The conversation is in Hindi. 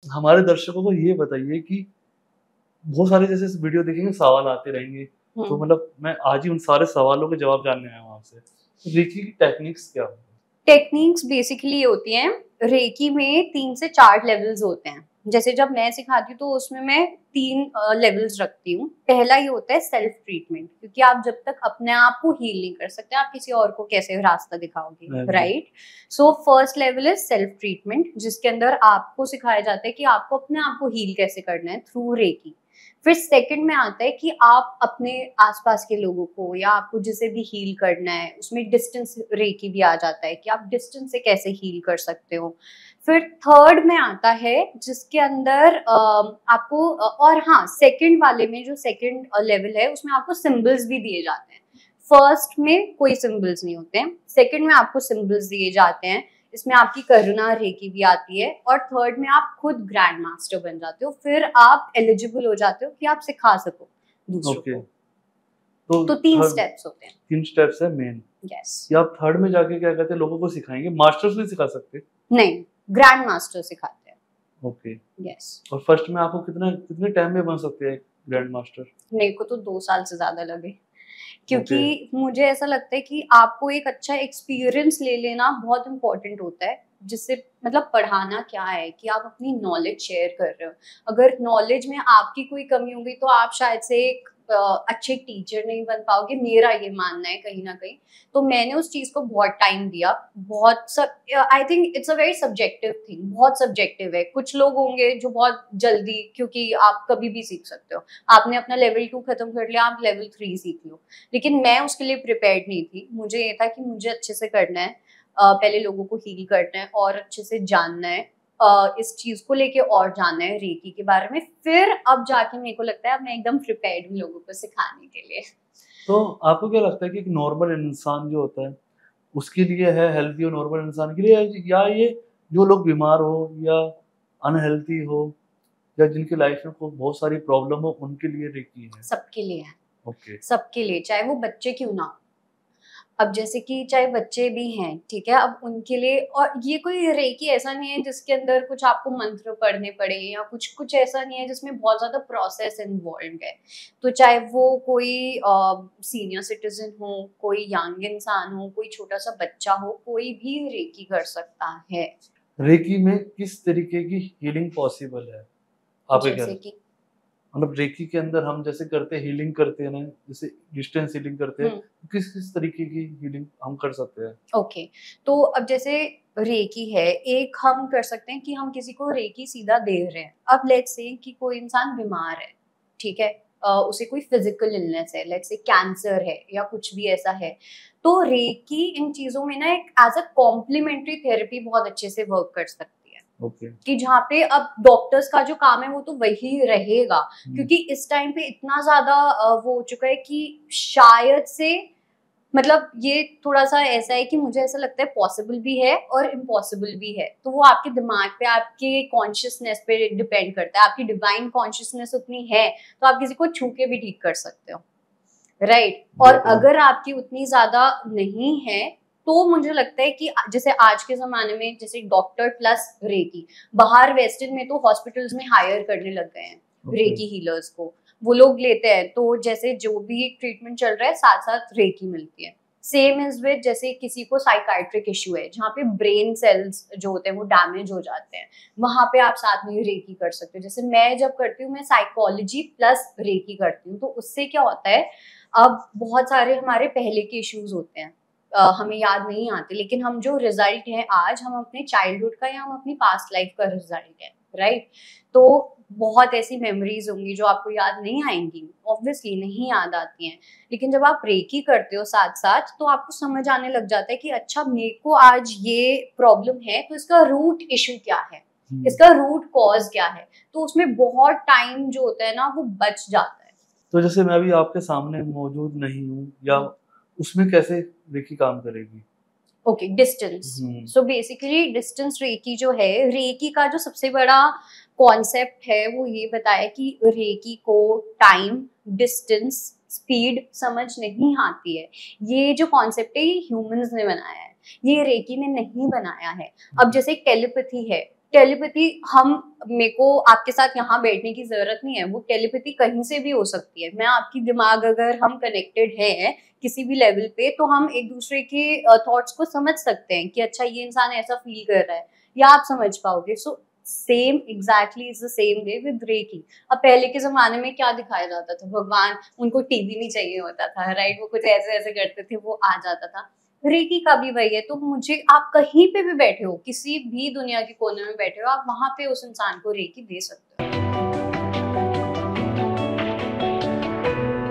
हमारे दर्शकों को ये बताइए कि बहुत सारे जैसे इस वीडियो देखेंगे सवाल आते रहेंगे, तो मतलब मैं आज ही उन सारे सवालों के जवाब जानने आया हूँ आपसे। तो रेकी की टेक्निक्स क्या होती टेक्निक्स बेसिकली होती हैं, रेकी में 3 से 4 लेवल्स होते हैं। जैसे जब मैं सिखाती हूँ तो उसमें मैं 3 लेवल्स रखती हूँ। पहला ये होता है सेल्फ ट्रीटमेंट, क्योंकि आप जब तक अपने आप को हील नहीं कर सकते, आप किसी और को कैसे रास्ता दिखाओगे, है? Right? So first level is self treatment, जिसके अंदर आपको सिखाया जाता है कि आपको अपने आप को हील कैसे करना है थ्रू रेकी। फिर सेकंड में आता है कि आप अपने आसपास के लोगों को या आपको जिसे भी हील करना है, उसमें डिस्टेंस रेकी भी आ जाता है कि आप डिस्टेंस से कैसे हील कर सकते हो। फिर थर्ड में आता है जिसके अंदर आपको और हाँ, सेकंड वाले में जो सेकंड लेवल है उसमें आपको सिंबल्स भी दिए जाते हैं। फर्स्ट में कोई सिंबल्स नहीं होते हैं, सेकंड में आपको सिंबल्स दिए जाते हैं, इसमें आपकी करुणा रेकी भी आती है, और थर्ड में आप खुद ग्रैंड मास्टर बन जाते हो। फिर आप एलिजिबल हो जाते हो कि आप सिखा सको दूसरों ओके, को। तो 3 स्टेप्स होते हैं। 3 स्टेप्स है मेन। यस। या आप थर्ड में जाके क्या कहते हैं लोगों को सिखाएंगे, मास्टर्स नहीं सिखा सकते? नहीं, ग्रैंड मास्टर सिखाते हैं। ओके। यस। और फर्स्ट में आपको कितने टाइम में बन सकते हैं ग्रैंड मास्टर? मेरे को तो 2 साल से ज्यादा लगे, ओके। क्योंकि मुझे ऐसा लगता है कि आपको एक अच्छा एक्सपीरियंस ले लेना बहुत इंपॉर्टेंट होता है, जिससे मतलब पढ़ाना क्या है कि आप अपनी नॉलेज शेयर कर रहे हो। अगर नॉलेज में आपकी कोई कमी होगी तो आप शायद से एक अच्छे टीचर नहीं बन पाओगे, मेरा ये मानना है कहीं ना कहीं। तो मैंने उस चीज को बहुत टाइम दिया, बहुत सब, I think it's a very subjective thing, बहुत सब्जेक्टिव है। कुछ लोग होंगे जो बहुत जल्दी, क्योंकि आप कभी भी सीख सकते हो, आपने अपना लेवल 2 खत्म कर लिया, आप लेवल 3 सीख लो। लेकिन मैं उसके लिए प्रिपेयर्ड नहीं थी। मुझे ये था कि मुझे अच्छे से करना है, पहले लोगों को हील करना है और अच्छे से जानना है, इस चीज को लेके और जानना है रेकी के बारे में। फिर अब जाके मेरे को लगता है अब मैं एकदम प्रिपेयर्ड हूँ लोगों को सिखाने के लिए। तो आपको क्या लगता है कि एक नॉर्मल इंसान जो होता है उसके लिए है हेल्थी और नॉर्मल इंसान के लिए, या ये जो लोग बीमार हो या अनहेल्थी हो या जिनकी लाइफ में बहुत सारी प्रॉब्लम हो उनके लिए रेकी है? सबके लिए है। ओके। सबके लिए, चाहे वो बच्चे क्यों ना हो। अब जैसे कि चाहे बच्चे भी हैं, ठीक है, अब उनके लिए, और ये कोई रेकी ऐसा नहीं है जिसके अंदर कुछ आपको मंत्र पढ़ने पड़े, या कुछ कुछ ऐसा नहीं है जिसमें बहुत ज्यादा प्रोसेस इन्वॉल्व है। तो चाहे वो कोई सीनियर सिटीजन हो, कोई यंग इंसान हो, कोई छोटा सा बच्चा हो, कोई भी रेकी कर सकता है। रेकी में किस तरीके की हीलिंग पॉसिबल है आपके जैसे ख्याल? कि मतलब रेकी के अंदर हम जैसे करते हैं हीलिंग करते हैं ना, जैसे डिस्टेंस हीलिंग करते हैं, तो किस किस तरीके की हीलिंग हम कर सकते हैं? ओके, तो अब जैसे रेकी है, एक हम कर सकते हैं कि हम किसी को रेकी सीधा दे रहे हैं। अब लेट्स से कि कोई इंसान बीमार है, ठीक है, उसे कोई फिजिकल इलनेस है, लेट्स से कैंसर है या कुछ भी ऐसा है, तो रेकी इन चीजों में ना एक एज अ कॉम्प्लीमेंट्री थेरेपी बहुत अच्छे से वर्क कर सकती है। ओके। कि जहाँ पे अब डॉक्टर्स का जो काम है वो तो वही रहेगा, क्योंकि इस टाइम पे इतना ज्यादा वो हो चुका है कि शायद से, मतलब ये थोड़ा सा ऐसा है कि मुझे ऐसा लगता है पॉसिबल भी है और इम्पॉसिबल भी है। तो वो आपके दिमाग पे, आपके कॉन्शियसनेस पे डिपेंड करता है। आपकी डिवाइन कॉन्शियसनेस उतनी है तो आप किसी को छू के भी ठीक कर सकते हो, राइट? और अगर आपकी उतनी ज्यादा नहीं है तो मुझे लगता है कि जैसे आज के जमाने में जैसे डॉक्टर प्लस रेकी, बाहर वेस्टर्न में तो हॉस्पिटल्स में हायर करने लग गए हैं रेकी हीलर्स को, वो लोग लेते हैं। तो जैसे जो भी ट्रीटमेंट चल रहा है साथ साथ रेकी मिलती है। सेम इज विद जैसे किसी को साइकाइट्रिक इशू है जहाँ पे ब्रेन सेल्स जो होते हैं वो डैमेज हो जाते हैं, वहां पे आप साथ में रेकी कर सकते हो। जैसे मैं जब करती हूँ, मैं साइकोलॉजी प्लस रेकी करती हूँ, तो उससे क्या होता है, अब बहुत सारे हमारे पहले के इश्यूज होते हैं, हमें याद नहीं आते, लेकिन हम जो रिजल्ट है आज, हम अपने चाइल्डहुड का या हम अपनी पास्ट लाइफ का रिजल्ट है, राइट? तो बहुत ऐसी मेमोरीज होंगी जो आपको याद नहीं आएंगी, ऑब्वियसली नहीं याद आती हैं, लेकिन जब आप रेकी करते हो साथ साथ तो आपको समझ आने लग जाता है कि अच्छा मेरे को आज ये प्रॉब्लम है तो इसका रूट इशू क्या है, इसका रूट कॉज क्या है। तो उसमें बहुत टाइम जो होता है ना वो बच जाता है। तो जैसे मैं अभी आपके सामने मौजूद नहीं हूँ, या उसमें कैसे रेकी काम करेगी? Okay, distance. So basically distance Reiki जो है, रेकी का जो सबसे बड़ा कॉन्सेप्ट है वो ये बताया कि रेकी को टाइम, डिस्टेंस, स्पीड समझ नहीं आती है। ये जो कॉन्सेप्ट है ये ह्यूमंस ने बनाया है, ये रेकी ने नहीं बनाया है। अब जैसे टेलीपैथी है, टेलीपैथी हम मेरे को आपके साथ यहाँ बैठने की जरूरत नहीं है, वो टेलीपैथी कहीं से भी हो सकती है। मैं आपकी दिमाग, अगर हम कनेक्टेड हैं किसी भी लेवल पे, तो हम एक दूसरे के थॉट्स को समझ सकते हैं कि अच्छा ये इंसान ऐसा फील कर रहा है, या आप समझ पाओगे। So same exactly is the same way with Reiki. अब पहले के जमाने में क्या दिखाया जाता था, भगवान, उनको टीवी नहीं चाहिए होता था, राइट, वो कुछ ऐसे ऐसे करते थे, वो आ जाता था। रेकी का भी वही है। तो मुझे, आप कहीं पे भी बैठे हो, किसी भी दुनिया के कोने में बैठे हो, आप वहां पे उस इंसान को रेकी दे सकते हो।